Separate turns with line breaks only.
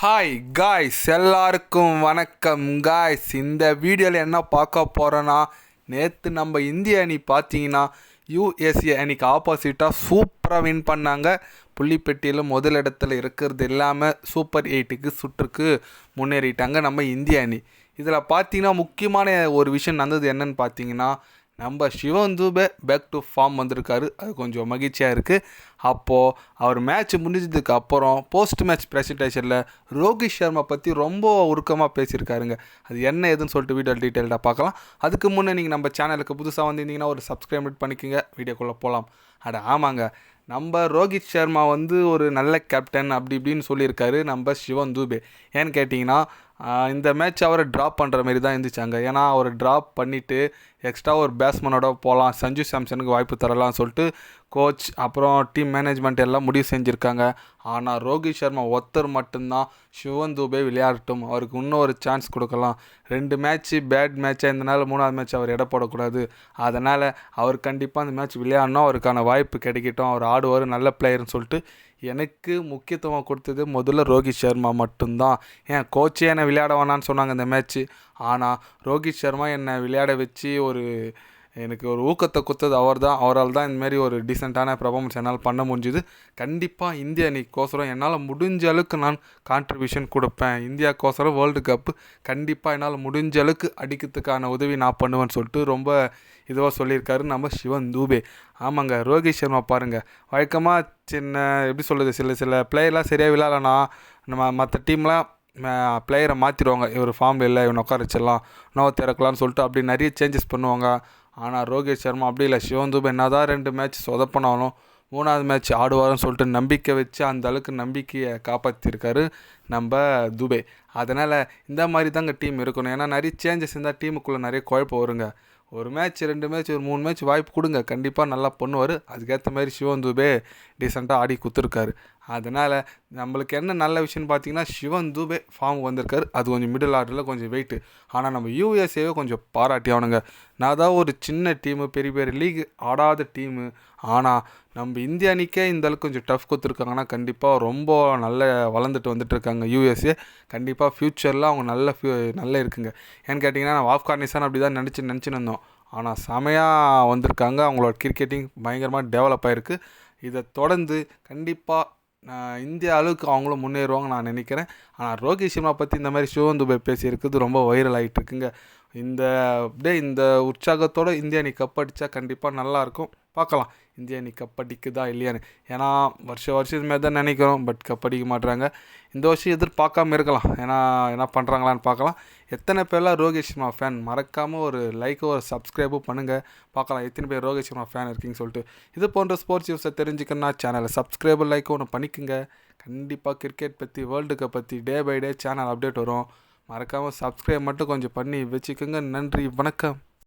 Hi guys, எல்லாருக்கும் வணக்கம் guys. இந்த வீடியோவில் என்ன பார்க்க போகிறோன்னா, நேற்று நம்ம இந்திய அணி பார்த்தீங்கன்னா யூஎஸ்ஏ அணிக்கு ஆப்போசிட்டாக சூப்பராக வின் பண்ணாங்க. புள்ளிப்பெட்டியில் முதலிடத்தில் இருக்கிறது இல்லாமல் சூப்பர் 8க்கு சுற்றுக்கு முன்னேறிட்டாங்க நம்ம இந்திய அணி. இதில் பார்த்தீங்கன்னா முக்கியமான ஒரு விஷயம் நடந்தது என்னன்னு பார்த்தீங்கன்னா, நம்ம சிவம் தூபே பேக் டு ஃபார்ம் வந்திருக்காரு. அது கொஞ்சம் மகிழ்ச்சியாக இருக்குது. அப்போது அவர் மேட்ச் முடிஞ்சதுக்கு அப்புறம் போஸ்ட் மேட்ச் ப்ரெசன்டேஷனில் ரோஹித் சர்மா பற்றி ரொம்ப உருக்கமாக பேசியிருக்காருங்க. அது என்ன ஏதுன்னு சொல்லிட்டு வீடியோ டீட்டெயில்டாக பார்க்கலாம். அதுக்கு முன்னே நீங்கள் நம்ம சேனலுக்கு புதுசாக வந்திருந்தீங்கன்னா ஒரு சப்ஸ்கிரைப் பண்ணிக்கோங்க. வீடியோக்குள்ளே போகலாம். ஆமாங்க, நம்ம ரோஹித் சர்மா ஒரு நல்ல கேப்டன் அப்படி இப்படின்னு சொல்லியிருக்காரு நம்ம சிவம் தூபே. ஏன்னு கேட்டிங்கன்னா, இந்த மேட்ச் அவரை ட்ராப் பண்ணுற மாரி தான் இருந்துச்சாங்க. ஏன்னா அவர் ட்ராப் பண்ணிவிட்டு எக்ஸ்ட்ரா ஒரு பேட்ஸ்மேனோட போகலாம், சஞ்சு சாம்சனுக்கு வாய்ப்பு தரலாம்னு சொல்லிட்டு கோச் அப்புறம் டீம் மேனேஜ்மெண்ட் எல்லாம் முடிவு செஞ்சுருக்காங்க. ஆனால் ரோஹித் சர்மா ஒருத்தர் மட்டும்தான் சிவம் தூபே விளையாடட்டும், அவருக்கு இன்னும் ஒரு சான்ஸ் கொடுக்கலாம். 2 மேட்ச்சு பேட் மேட்சாக இருந்தனால 3வது மேட்ச் அவர் எடை போடக்கூடாது. அதனால் அவர் கண்டிப்பாக அந்த மேட்ச் விளையாடணும், அவருக்கான வாய்ப்பு கிடைக்கட்டும், அவர் ஆடுவார், நல்ல பிளேயர்னு சொல்லிட்டு எனக்கு முக்கியத்துவம் கொடுத்தது முதல்ல ரோஹித் சர்மா மட்டும்தான். ஏன் கோச்சே என்னை விளையாட வேணான்னு சொன்னாங்க இந்த மேட்ச்சு. ஆனால் ரோஹித் சர்மா என்னை விளையாட வச்சு எனக்கு ஒரு ஊக்கத்தை கொடுத்தது அவரால் தான் இந்தமாரி ஒரு டீசெண்டான பர்ஃபார்மன்ஸ் என்னால் பண்ண முடிஞ்சுது. கண்டிப்பாக இந்திய அணிக்கோசரம் என்னால் முடிஞ்ச அளவுக்கு நான் கான்ட்ரிபியூஷன் கொடுப்பேன். இந்தியாவுக்கோசரம் வேர்ல்டு கப்பு கண்டிப்பாக என்னால் முடிஞ்ச அளவுக்கு அடிக்கிறதுக்கான உதவி நான் பண்ணுவேன்னு சொல்லிட்டு ரொம்ப இதுவாக சொல்லியிருக்காரு நம்ம சிவம் தூபே. ஆமாங்க, ரோஹித் சர்மா பாருங்கள், வழக்கமாக எப்படி சொல்கிறது, சில பிளேயர்லாம் சரியாக விளையாடலனா நம்ம மற்ற டீம்லாம் பிளேயரை மாற்றிடுவாங்க. இவர் ஃபார்மில் இல்லை, இவனை உட்கார வச்சிடலாம், நோவை திறக்கலான்னு சொல்லிட்டு அப்படி நிறைய சேஞ்சஸ் பண்ணுவாங்க. ஆனால் ரோஹித் சர்மா அப்படி இல்லை. சிவம் தூபே என்ன தான் 2 மேட்ச் சொதப்பினாலும் 3வது மேட்ச் ஆடுவார்னு சொல்லிட்டு நம்பிக்கை வச்சு அந்த அளவுக்கு நம்பிக்கையை காப்பாற்றிருக்காரு நம்ம தூபே. அதனால் இந்த மாதிரி தாங்க டீம் இருக்கணும். ஏன்னா நிறைய சேஞ்சஸ் இருந்தால் டீமுக்குள்ளே நிறைய குழப்பம் வருங்க. ஒரு மேட்ச் 2 மேட்ச் ஒரு 3 மேட்ச் வாய்ப்பு கொடுங்க, கண்டிப்பாக நல்லா பண்ணுவார். அதுக்கேற்ற மாதிரி சிவம் தூபே டீசெண்டாக ஆடி கொடுத்துருக்காரு. அதனால் நம்மளுக்கு என்ன நல்ல விஷயம்னு பார்த்தீங்கன்னா, சிவம் தூபே ஃபார்ம் வந்திருக்காரு. அது கொஞ்சம் மிடில் ஆர்டரில் கொஞ்சம் வெயிட்டு. ஆனால் நம்ம யூஎஸ்ஏவே கொஞ்சம் பாராட்டி ஆகணுங்க. நான் தான் ஒரு சின்ன டீமு, பெரிய பெரிய லீக் ஆடாத டீமு, ஆனால் நம்ம இந்திய அணிக்கே இந்த அளவுக்கு கொஞ்சம் டஃப் கொடுத்துருக்காங்கன்னா கண்டிப்பாக ரொம்ப நல்ல வளர்ந்துட்டு வந்துட்டுருக்காங்க யூஎஸ்ஏ. கண்டிப்பாக ஃப்யூச்சரில் அவங்க நல்ல இருக்குங்க. ஏன்னு கேட்டிங்கன்னா, நான் ஆப்கானிஸ்தான் அப்படி தான் நினச்சின்னு இருந்தோம். ஆனால் செமையாக வந்திருக்காங்க. அவங்களோட கிரிக்கெட்டிங் பயங்கரமாக டெவலப் ஆகிருக்கு. இதை தொடர்ந்து கண்டிப்பாக இந்தியா அளவுக்கு அவங்களும் முன்னேறுவாங்க நான் நினைக்கிறேன். ஆனால் ரோஹித் சர்மா பற்றி இந்த மாதிரி சிவம் தூபே பேசியிருக்குது ரொம்ப வைரல் ஆகிட்டுருக்குங்க. இந்த உற்சாகத்தோடு இந்திய அணி கப் அடித்தா கண்டிப்பாக நல்லாயிருக்கும். பார்க்கலாம் இந்திய அணி கப் அடிக்குதா இல்லையான்னு. ஏன்னா வருஷம் இதுமாதிரி தான் நினைக்கிறோம், பட் கப் அடிக்க மாட்டுறாங்க. இந்த வருஷம் எதிர்பார்க்காம இருக்கலாம். ஏன்னா என்ன பண்ணுறாங்களான்னு பார்க்கலாம். எத்தனை பேர்லாம் ரோஹித் சர்மா ஃபேன் மறக்காமல் ஒரு லைக்கோ ஒரு சப்ஸ்கிரைபும் பண்ணுங்கள். பார்க்கலாம் எத்தனை பேர் ரோஹித் சர்மா ஃபேன் இருக்கீங்கன்னு சொல்லிட்டு. இது போன்ற ஸ்போர்ட்ஸ் நியூஸை தெரிஞ்சுக்கணுன்னா சேனலை சப்ஸ்கிரைபு லைக்கோ ஒன்று பண்ணிக்கோங்க. கண்டிப்பாக கிரிக்கெட் பற்றி வேர்ல்டு கப் பற்றி day by day channel update வரும். மறக்காமல் சப்ஸ்கிரைப் மட்டும் கொஞ்சம் பண்ணி வச்சுக்கோங்க. நன்றி, வணக்கம்.